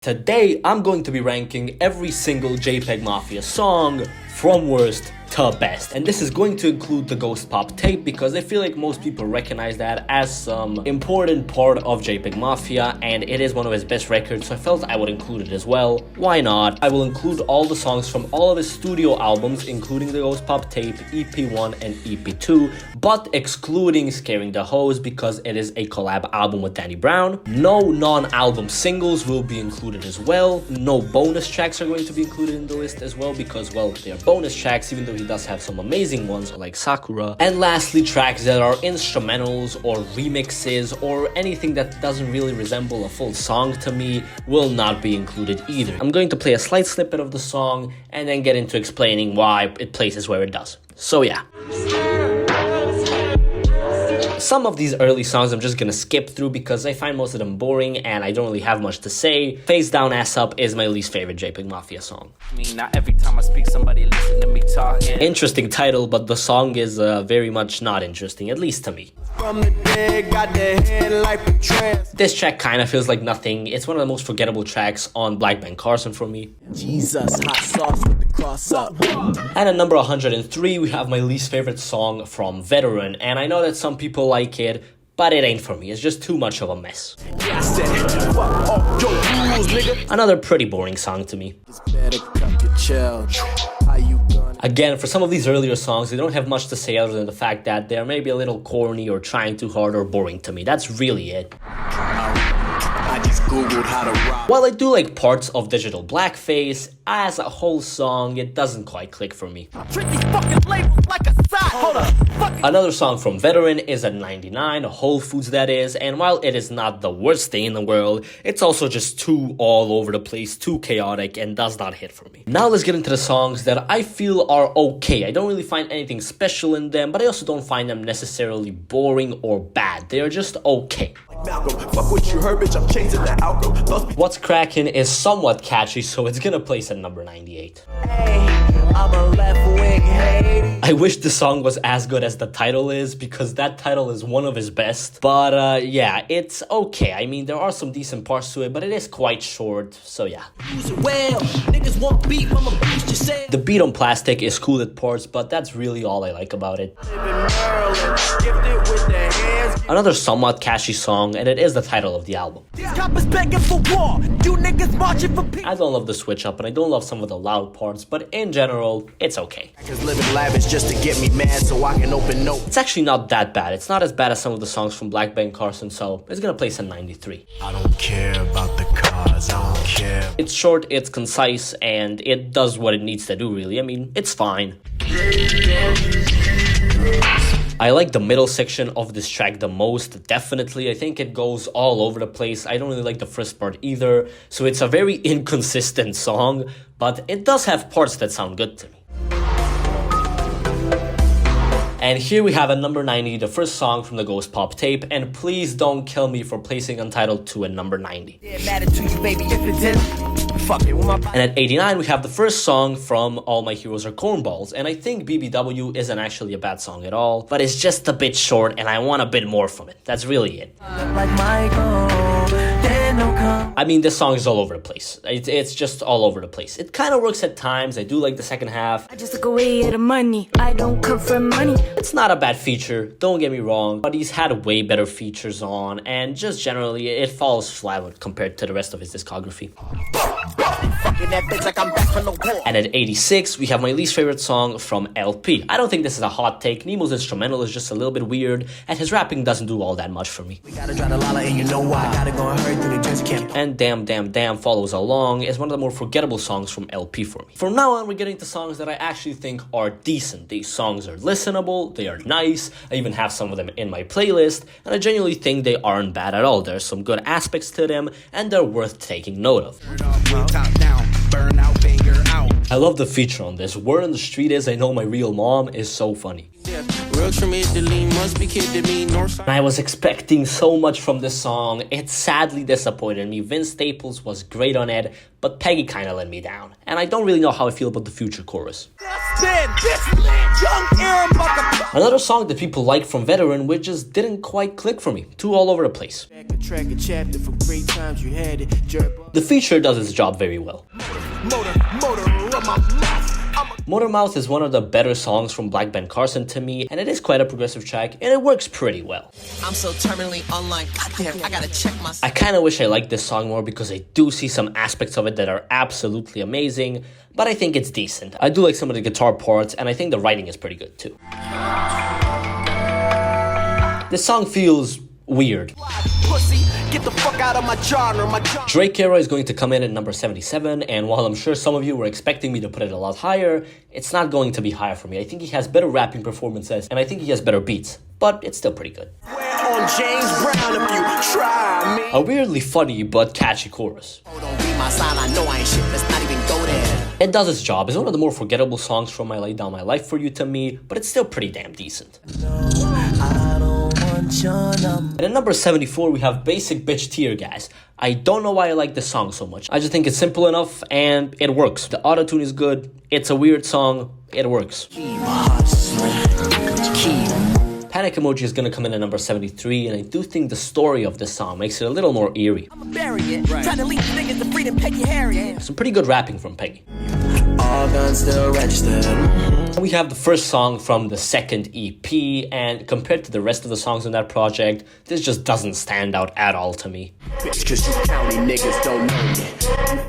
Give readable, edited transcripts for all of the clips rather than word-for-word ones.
Today, I'm going to be ranking every single JPEG Mafia song from worst to best, and this is going to include the Ghost Pop tape because I feel like most people recognize that as some important part of JPEG Mafia, and it is one of his best records, so I felt I would include it as well. Why not? I will include all the songs from all of his studio albums, including the Ghost Pop tape, EP1 and EP2, but excluding Scaring the Hoes because it is a collab album with Danny Brown. No non-album singles will be included as well. No bonus tracks are going to be included in the list as well because, well, they are bonus tracks, even though he does have some amazing ones like Sakura. And lastly, tracks that are instrumentals or remixes or anything that doesn't really resemble a full song to me will not be included either. I'm going to play a slight snippet of the song and then get into explaining why it places where it does. So yeah. Some of these early songs I'm just gonna skip through because I find most of them boring and I don't really have much to say. Face Down Ass Up is my least favorite JPEG Mafia song. Not every time I speak, somebody listen to me talking. Interesting title, but the song is very much not interesting, at least to me. From the dead, got the head like a trance. This track kind of feels like nothing. It's one of the most forgettable tracks on Ben Carson for me. Jesus, hot sauce with the cross up. And at number 103, we have my least favorite song from Veteran. And I know that some people like it, but it ain't for me. It's just too much of a mess. Another pretty boring song to me. Again, for some of these earlier songs, they don't have much to say other than the fact that they're maybe a little corny or trying too hard or boring to me. That's really it. While I do like parts of Digital Blackface, as a whole song, it doesn't quite click for me. Another song from Veteran is at 99, Whole Foods that is, and while it is not the worst thing in the world, it's also just too all over the place, too chaotic, and does not hit for me. Now let's get into the songs that I feel are okay. I don't really find anything special in them, but I also don't find them necessarily boring or bad. They are just okay. What's Crackin' is somewhat catchy, so it's gonna place at number 98. I wish the song was as good as the title is, because that title is one of his best. But yeah, it's okay. I mean, there are some decent parts to it, but it is quite short, so yeah. The beat on Plastic is cool at parts, but that's really all I like about it. Another somewhat catchy song, and it is the title of the album. I don't love the switch up, and I don't love some of the loud parts, but in general, it's okay. It's actually not that bad. It's not as bad as some of the songs from Ben Carson, so it's gonna place at 93. I don't care about the cars, I don't care. It's short, it's concise, and it does what it needs to do, really. I mean, it's fine. I like the middle section of this track the most, definitely. I think it goes all over the place. I don't really like the first part either, so it's a very inconsistent song, but it does have parts that sound good to me. And here we have at number 90, the first song from the Ghost Pop tape, and please don't kill me for placing Untitled 2 at number 90. And at 89, we have the first song from All My Heroes Are Cornballs, and I think BBW isn't actually a bad song at all, but it's just a bit short and I want a bit more from it. That's really it. I mean, this song is all over the place. It's just all over the place. It kind of works at times. I do like the second half. I just took away the money. I don't come for money. It's not a bad feature, don't get me wrong, but he's had way better features on, and just generally, it falls flat compared to the rest of his discography. And at 86, we have my least favorite song from LP. I don't think this is a hot take. Nemo's instrumental is just a little bit weird, and his rapping doesn't do all that much for me. And Damn Damn Damn follows along is one of the more forgettable songs from LP for me. From now on, we're getting to songs that I actually think are decent. These songs are listenable, they are nice, I even have some of them in my playlist, and I genuinely think they aren't bad at all. There's some good aspects to them, and they're worth taking note of. I love the feature on this. Word on the street is I know my real mom is so funny. I was expecting so much from this song. It sadly disappointed me. Vince Staples was great on it, but Peggy kinda let me down. And I don't really know how I feel about the future chorus. Another song that people like from Veteran, which just didn't quite click for me. Too all over the place. The feature does its job very well. Motor Mouth is one of the better songs from Black Ben Carson to me, and it is quite a progressive track, and it works pretty well. I'm so terminally online, goddamn, I gotta check myself. I kinda wish I liked this song more because I do see some aspects of it that are absolutely amazing, but I think it's decent. I do like some of the guitar parts, and I think the writing is pretty good too. This song feels weird. Get the fuck out of my genre, Drake Era is going to come in at number 77, and while I'm sure some of you were expecting me to put it a lot higher, it's not going to be higher for me. I think he has better rapping performances, and I think he has better beats, but it's still pretty good. On James Brown if you try me. A weirdly funny but catchy chorus. Oh, don't read my sign, I know I ain't shit, let's not even go there. It does its job. It's one of the more forgettable songs from I Lay Down My Life For You to me, but it's still pretty damn decent. And at number 74, we have Basic Bitch Tear Gas. I don't know why I like this song so much. I just think it's simple enough and it works. The auto-tune is good. It's a weird song. It works. Panic Emoji is gonna come in at number 73, and I do think the story of this song makes it a little more eerie. Some pretty good rapping from Peggy. All guns still registered. We have the first song from the second EP, and compared to the rest of the songs on that project, this just doesn't stand out at all to me.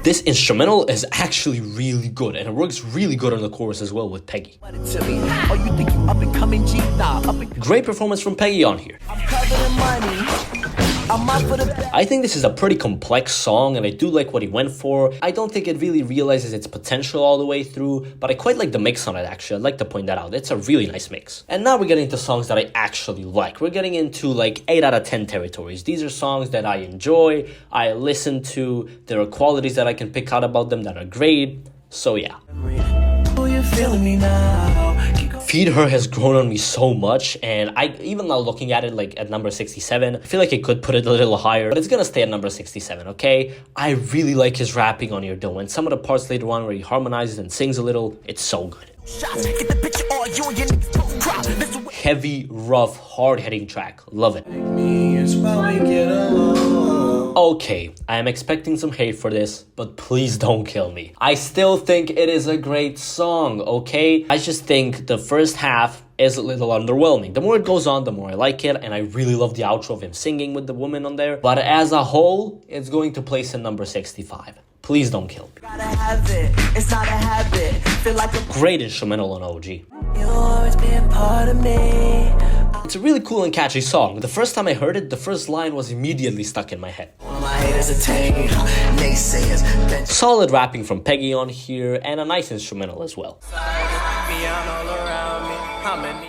This instrumental is actually really good, and it works really good on the chorus as well with Peggy. Great performance from Peggy on here. I think this is a pretty complex song, and I do like what he went for. I don't think it really realizes its potential all the way through, but I quite like the mix on it actually. I'd like to point that out. It's a really nice mix. And now we're getting into songs that I actually like. We're getting into like 8 out of 10 territories. These are songs that I enjoy, I listen to, there are qualities that I can pick out about them that are great. So yeah. Feed Her has grown on me so much, and I even now looking at it like at number 67, I feel like I could put it a little higher, but it's gonna stay at number 67, okay? I really like his rapping on here though, and some of the parts later on where he harmonizes and sings a little, it's so good. Heavy, rough, hard-hitting track. Love it. Okay, I am expecting some hate for this, but please don't kill me. I still think it is a great song, okay? I just think the first half is a little underwhelming. The more it goes on, the more I like it, and I really love the outro of him singing with the woman on there. But as a whole, it's going to place in number 65. Please don't kill me. It's not a habit. Feel like a great instrumental on OG. you always been part of me. It's a really cool and catchy song. The first time I heard it, the first line was immediately stuck in my head. Solid rapping from Peggy on here, and a nice instrumental as well.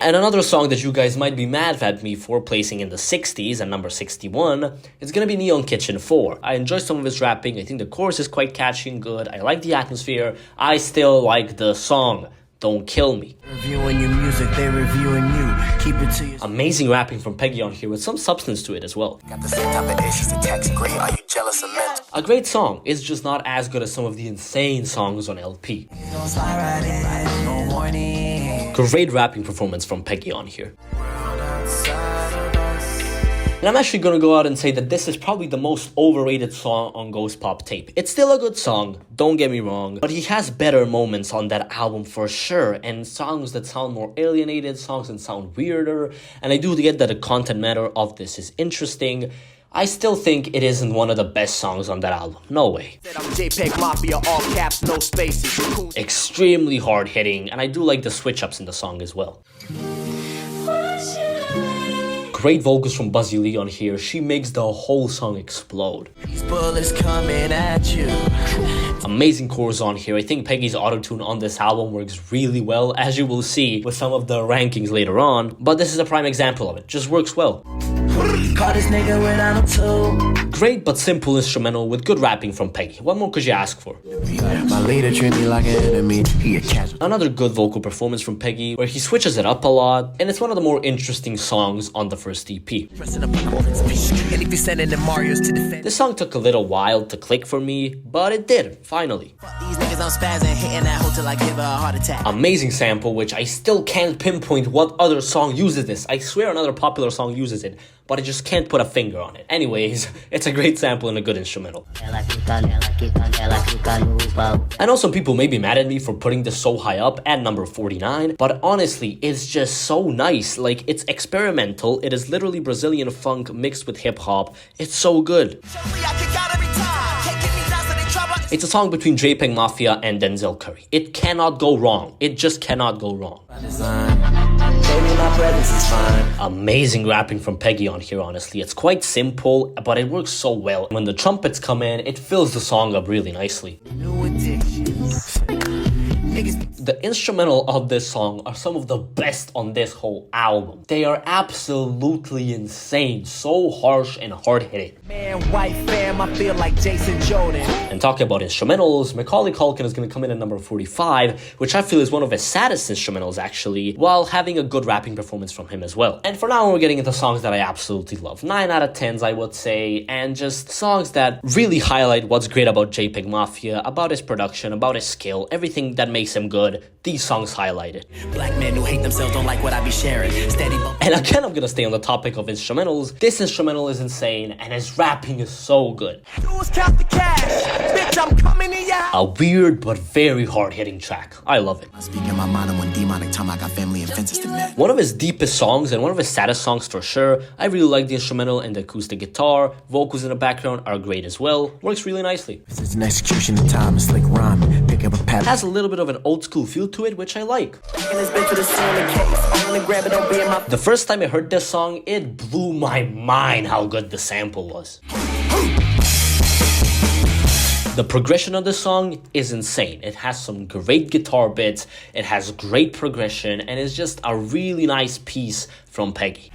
And another song that you guys might be mad at me for placing in the 60s at number 61 is gonna be Neon Kitchen 4. I enjoy some of his rapping. I think the chorus is quite catchy and good. I like the atmosphere. I still like the song. Don't kill me. Reviewing your music, they reviewing you. Keep it to yourself. Amazing rapping from Peggy on here with some substance to it as well. Got the same type of issues to text great. Are you jealous of men? A great song. It's just not as good as some of the insane songs on LP. Great rapping performance from Peggy on here. And I'm actually gonna go out and say that this is probably the most overrated song on Ghost Pop Tape. It's still a good song, don't get me wrong, but he has better moments on that album for sure, and songs that sound more alienated, songs that sound weirder, and I do get that the content matter of this is interesting. I still think it isn't one of the best songs on that album. No way. I'm JPEGMAFIA, all caps, no spaces. Extremely hard-hitting, and I do like the switch-ups in the song as well. Great vocals from Buzzy Lee on here. She makes the whole song explode. These bullets coming at you. Amazing chorus on here. I think Peggy's autotune on this album works really well, as you will see with some of the rankings later on, but this is a prime example of it. Just works well. Caught this nigga without a tool. Great but simple instrumental with good rapping from Peggy. What more could you ask for? My leader treat me like an enemy. He a casual. Another good vocal performance from Peggy, where he switches it up a lot, and it's one of the more interesting songs on the first EP. This song took a little while to click for me, but it did, finally. niggas I'm spazzing, hitting that hoe till I give her a heart attack. Amazing sample, which I still can't pinpoint what other song uses this. I swear another popular song uses it, but I just can't put a finger on it. Anyways, it's a great sample and a good instrumental. I know some people may be mad at me for putting this so high up at number 49, but honestly, it's just so nice. Like, it's experimental. It is literally Brazilian funk mixed with hip-hop. It's so good. It's a song between JPEGMAFIA and Denzel Curry. It cannot go wrong. It just cannot go wrong. Amazing rapping from Peggy on here, honestly. It's quite simple, but it works so well. When the trumpets come in, it fills the song up really nicely. The instrumental of this song are some of the best on this whole album. They are absolutely insane, so harsh and hard-hitting. Man, white fam, I feel like Jason Jordan. And talking about instrumentals, Macaulay Culkin is going to come in at number 45, which I feel is one of his saddest instrumentals actually, while having a good rapping performance from him as well. And for now, we're getting into songs that I absolutely love. 9 out of 10s, I would say, and just songs that really highlight what's great about JPEGMAFIA, about his production, about his skill, everything that makes him good. These songs highlight it. Black men who hate themselves don't like what I be sharing. Steady and again, I'm gonna stay on the topic of instrumentals. This instrumental is insane, and his rapping is so good. Count the cash. Bitch, I'm coming to ya. A weird but very hard-hitting track. I love it. Speaking my mind on one demonic time, I got family and fences to mend. One of his deepest songs and one of his saddest songs for sure. I really like the instrumental and the acoustic guitar. Vocals in the background are great as well. Works really nicely. This is an execution of time, it's like rhyming. Pick up a pad. Has a little bit of an old school feel to it, which I like. The first time I heard this song, it blew my mind how good the sample was. The progression of the song is insane. It has some great guitar bits, it has great progression, and it's just a really nice piece from Peggy.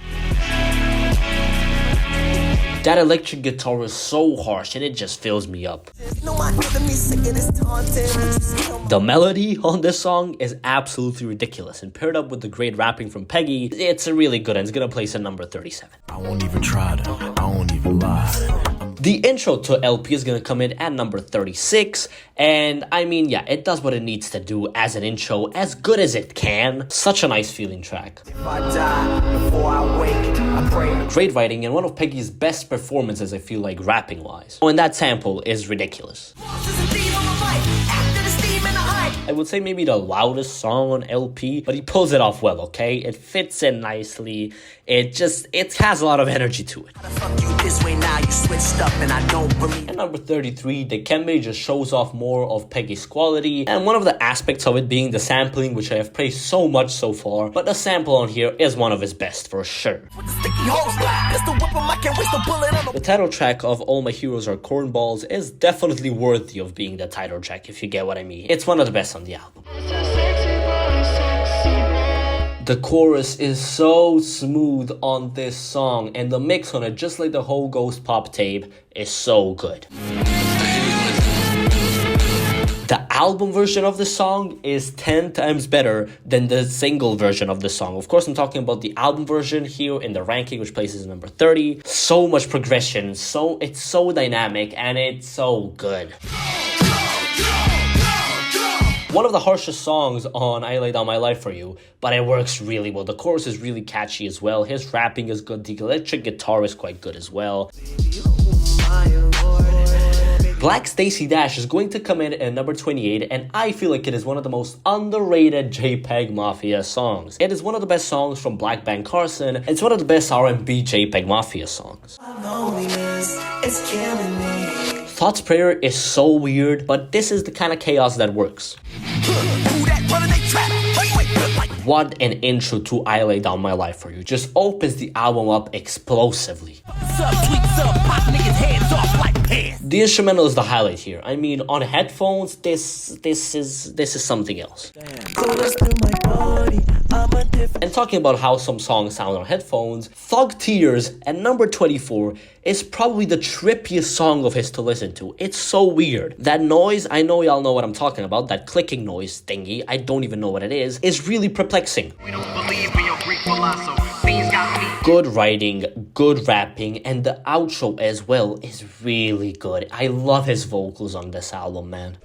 That electric guitar is so harsh and it just fills me up. The melody on this song is absolutely ridiculous, and paired up with the great rapping from Peggy, it's a really good, and it's gonna place at number 37. I won't even try to, I won't even lie. The intro to LP is gonna come in at number 36, and I mean, yeah, it does what it needs to do as an intro, as good as it can. Such a nice feeling track. If I die before I wake, I pray. Great writing and one of Peggy's best performances, I feel like, rapping-wise. Oh, and that sample is ridiculous. I would say maybe the loudest song on LP, but he pulls it off well, okay? It fits in nicely. It has a lot of energy to it. At number 33, Dikembe just shows off more of Peggy's quality, and one of the aspects of it being the sampling, which I have praised so much so far, but the sample on here is one of his best for sure. The title track of All My Heroes Are Cornballs is definitely worthy of being the title track, if you get what I mean. It's one of the best on the album. The chorus is so smooth on this song, and the mix on it, just like the whole Ghost Pop tape, is so good. The album version of the song is 10 times better than the single version of the song. Of course, I'm talking about the album version here in the ranking, which places number 30. So much progression, it's so dynamic, and it's so good. One of the harshest songs on I Lay Down My Life For You, but it works really well. The chorus is really catchy as well. His rapping is good. The electric guitar is quite good as well. Black Stacey Dash is going to come in at number 28, and I feel like it is one of the most underrated JPEGMAFIA songs. It is one of the best songs from Black Ben Carson. It's one of the best R&B JPEGMAFIA songs. Thought's Prayer is so weird, but this is the kind of chaos that works. What an intro to I Lay Down My Life For You. Just opens the album up explosively. The instrumental is the highlight here. I mean, on headphones, this is something else. And talking about how some songs sound on headphones, Thug Tears at number 24 is probably the trippiest song of his to listen to. It's so weird. That noise, I know y'all know what I'm talking about, that clicking noise thingy, I don't even know what it is really perplexing. We don't believe in your Greek philosophy. Fiends got me Good writing, good rapping, and the outro as well is really good. I love his vocals on this album, man.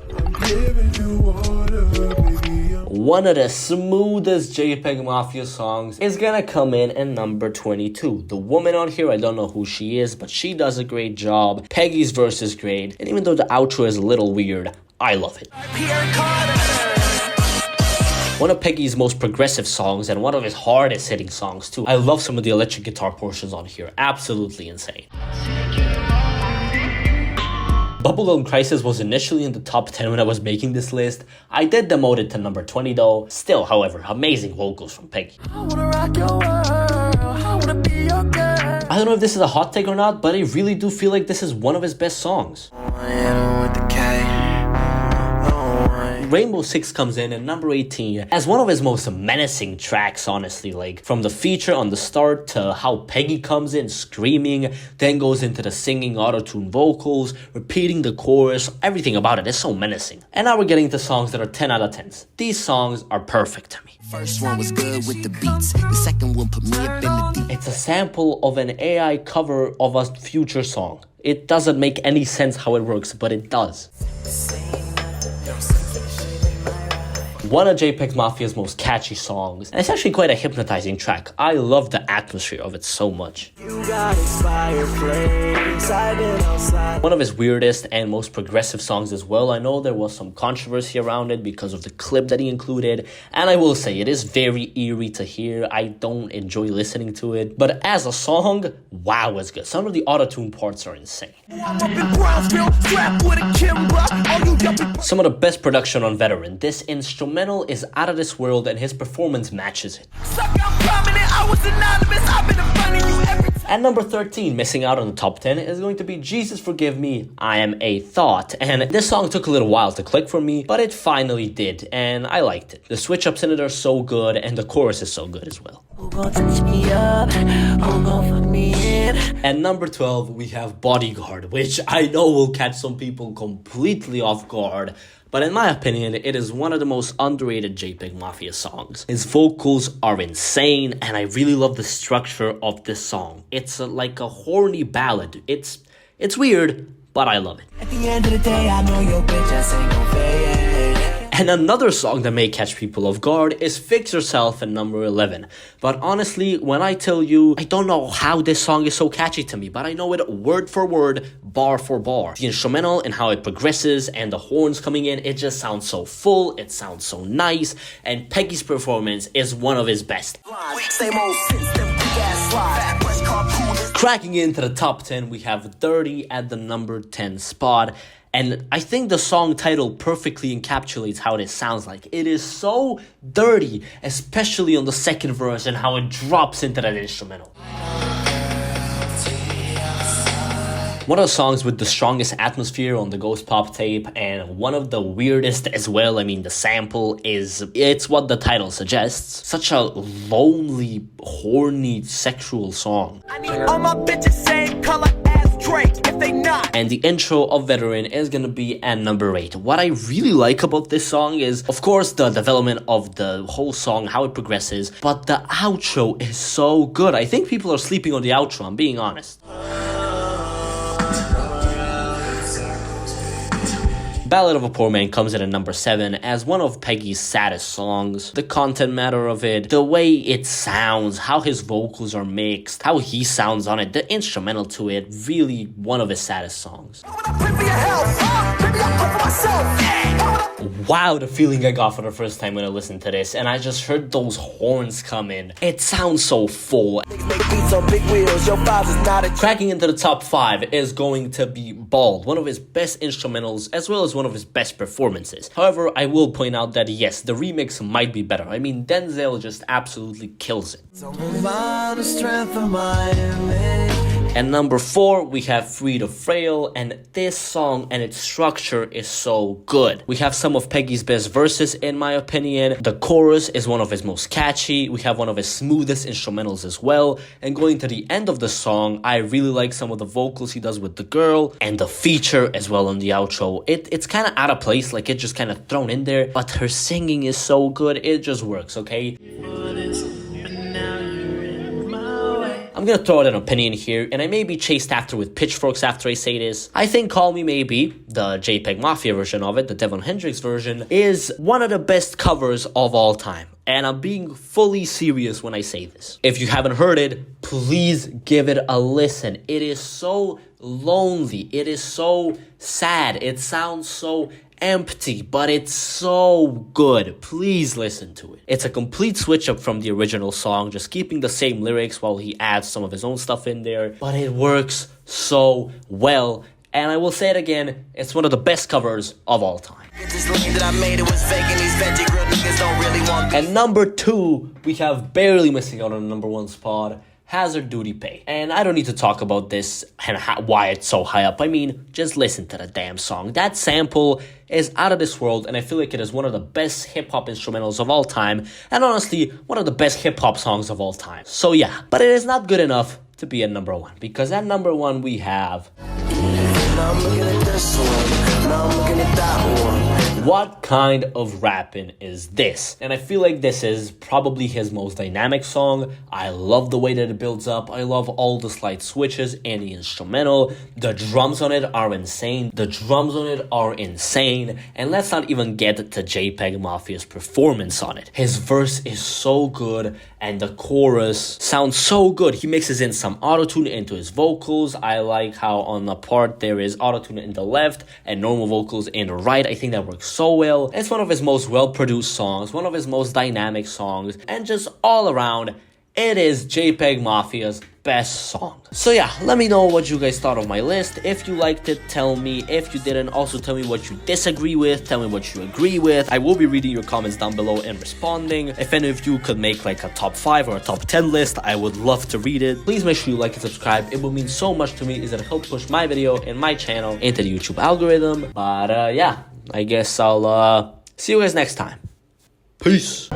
One of the smoothest JPEG Mafia songs is gonna come in at number 22. The woman on here, I don't know who she is, but she does a great job. Peggy's verse is great, and even though the outro is a little weird, I love it. One of Peggy's most progressive songs and one of his hardest hitting songs too. I love some of the electric guitar portions on here. Absolutely insane. Bubblegum Crisis was initially in the top 10 when I was making this list. I did demote it to number 20 though. Still, however, amazing vocals from Peggy. I don't know if this is a hot take or not, but I really do feel like this is one of his best songs. Rainbow Six comes in at number 18 as one of his most menacing tracks, honestly. Like, from the feature on the start to how Peggy comes in screaming, then goes into the singing auto-tune vocals, repeating the chorus, everything about it is so menacing. And now we're getting to songs that are 10 out of 10s. These songs are perfect to me. First one was good with the beats. The second one put me up in the deep. It's a sample of an AI cover of a Future song. It doesn't make any sense how it works, but it does. One of JPEG Mafia's most catchy songs, and it's actually quite a hypnotizing track. I love the atmosphere of it so much. One of his weirdest and most progressive songs as well. I know there was some controversy around it because of the clip that he included, and I will say it is very eerie to hear. I don't enjoy listening to it, but as a song, wow, it's good. Some of the auto-tune parts are insane. Some of the best production on Veteran. This instrumental is out of this world and his performance matches it. At number 13, missing out on the top 10, is going to be Jesus Forgive Me, I Am a Thought. And this song took a little while to click for me, but it finally did, and I liked it. The switch ups in it are so good, and the chorus is so good as well. At number 12, we have Bodyguard, which I know will catch some people completely off guard. But in my opinion, it is one of the most underrated JPEG Mafia songs. His vocals are insane, and I really love the structure of this song. It's like a horny ballad. It's weird, but I love it. At the end of the day, I know your bitch ass ain't gon' fade. And another song that may catch people off guard is Fix Yourself at number 11. But honestly, when I tell you, I don't know how this song is so catchy to me, but I know it word for word, bar for bar. The instrumental and how it progresses and the horns coming in, it just sounds so full, it sounds so nice, and Peggy's performance is one of his best. Cracking into the top 10, we have Dirty at the number 10 spot. And I think the song title perfectly encapsulates how this sounds like. It is so dirty, especially on the second verse and how it drops into that instrumental. One of the songs with the strongest atmosphere on the Ghost Pop tape, and one of the weirdest as well. I mean, the sample it's what the title suggests. Such a lonely, horny, sexual song. I need all my bitches same color as Drake, if they not. And the intro of Veteran is gonna be at number 8. What I really like about this song is, of course, the development of the whole song, how it progresses, but the outro is so good. I think people are sleeping on the outro, I'm being honest. Ballad of a Poor Man comes in at number 7 as one of Peggy's saddest songs. The content matter of it, the way it sounds, how his vocals are mixed, how he sounds on it, the instrumental to it, really one of his saddest songs. Wow, the feeling I got for the first time when I listened to this, and I just heard those horns come in. It sounds so full. Cracking into the top 5 is going to be Bald, one of his best instrumentals as well as one of his best performances. However, I will point out that yes, the remix might be better. I mean, Denzel just absolutely kills it. At number 4, we have Free to Frail, and this song and its structure is so good. We have some of Peggy's best verses, in my opinion. The chorus is one of his most catchy. We have one of his smoothest instrumentals as well. And going to the end of the song, I really like some of the vocals he does with the girl, and the feature as well on the outro. It's kind of out of place, like it's just kind of thrown in there, but her singing is so good, it just works, okay? I'm I'm gonna throw out an opinion here, and I may be chased after with pitchforks after I say this. I think Call Me Maybe, the JPEG Mafia version of it, the Devon Hendryx version, is one of the best covers of all time. And I'm being fully serious when I say this. If you haven't heard it, please give it a listen. It is so lonely. It is so sad. It sounds so empty, but it's so good. Please listen to it. It's a complete switch up from the original song, just keeping the same lyrics while he adds some of his own stuff in there. But it works so well. And I will say it again, it's one of the best covers of all time. And number 2, we have barely missing out on the number 1 spot, Hazard Duty Pay. And I don't need to talk about this and why it's so high up. I mean, just listen to the damn song. That sample is out of this world, and I feel like it is one of the best hip-hop instrumentals of all time, and honestly, one of the best hip-hop songs of all time. So yeah, but it is not good enough to be at number 1, because at number 1 we have... Now I'm looking at this one, now I'm looking at that one. What kind of rapping is this? And I feel like this is probably his most dynamic song. I love the way that it builds up. I love all the slight switches in the instrumental. The drums on it are insane. And let's not even get to JPEG Mafia's performance on it. His verse is so good, and the chorus sounds so good. He mixes in some autotune into his vocals. I like how on the part there is autotune in the left and normal vocals in the right. I think that works so well. It's one of his most well-produced songs, one of his most dynamic songs, and just all around, it is JPEG Mafia's best song. So yeah, let me know what you guys thought of my list. If you liked it, tell me. If you didn't, also tell me what you disagree with, tell me what you agree with. I will be reading your comments down below and responding. If any of you could make like a top 5 or a top 10 list, I would love to read it. Please make sure you like and subscribe. It will mean so much to me, as it helps push my video and my channel into the YouTube algorithm. But yeah, I guess I'll see you guys next time. Peace.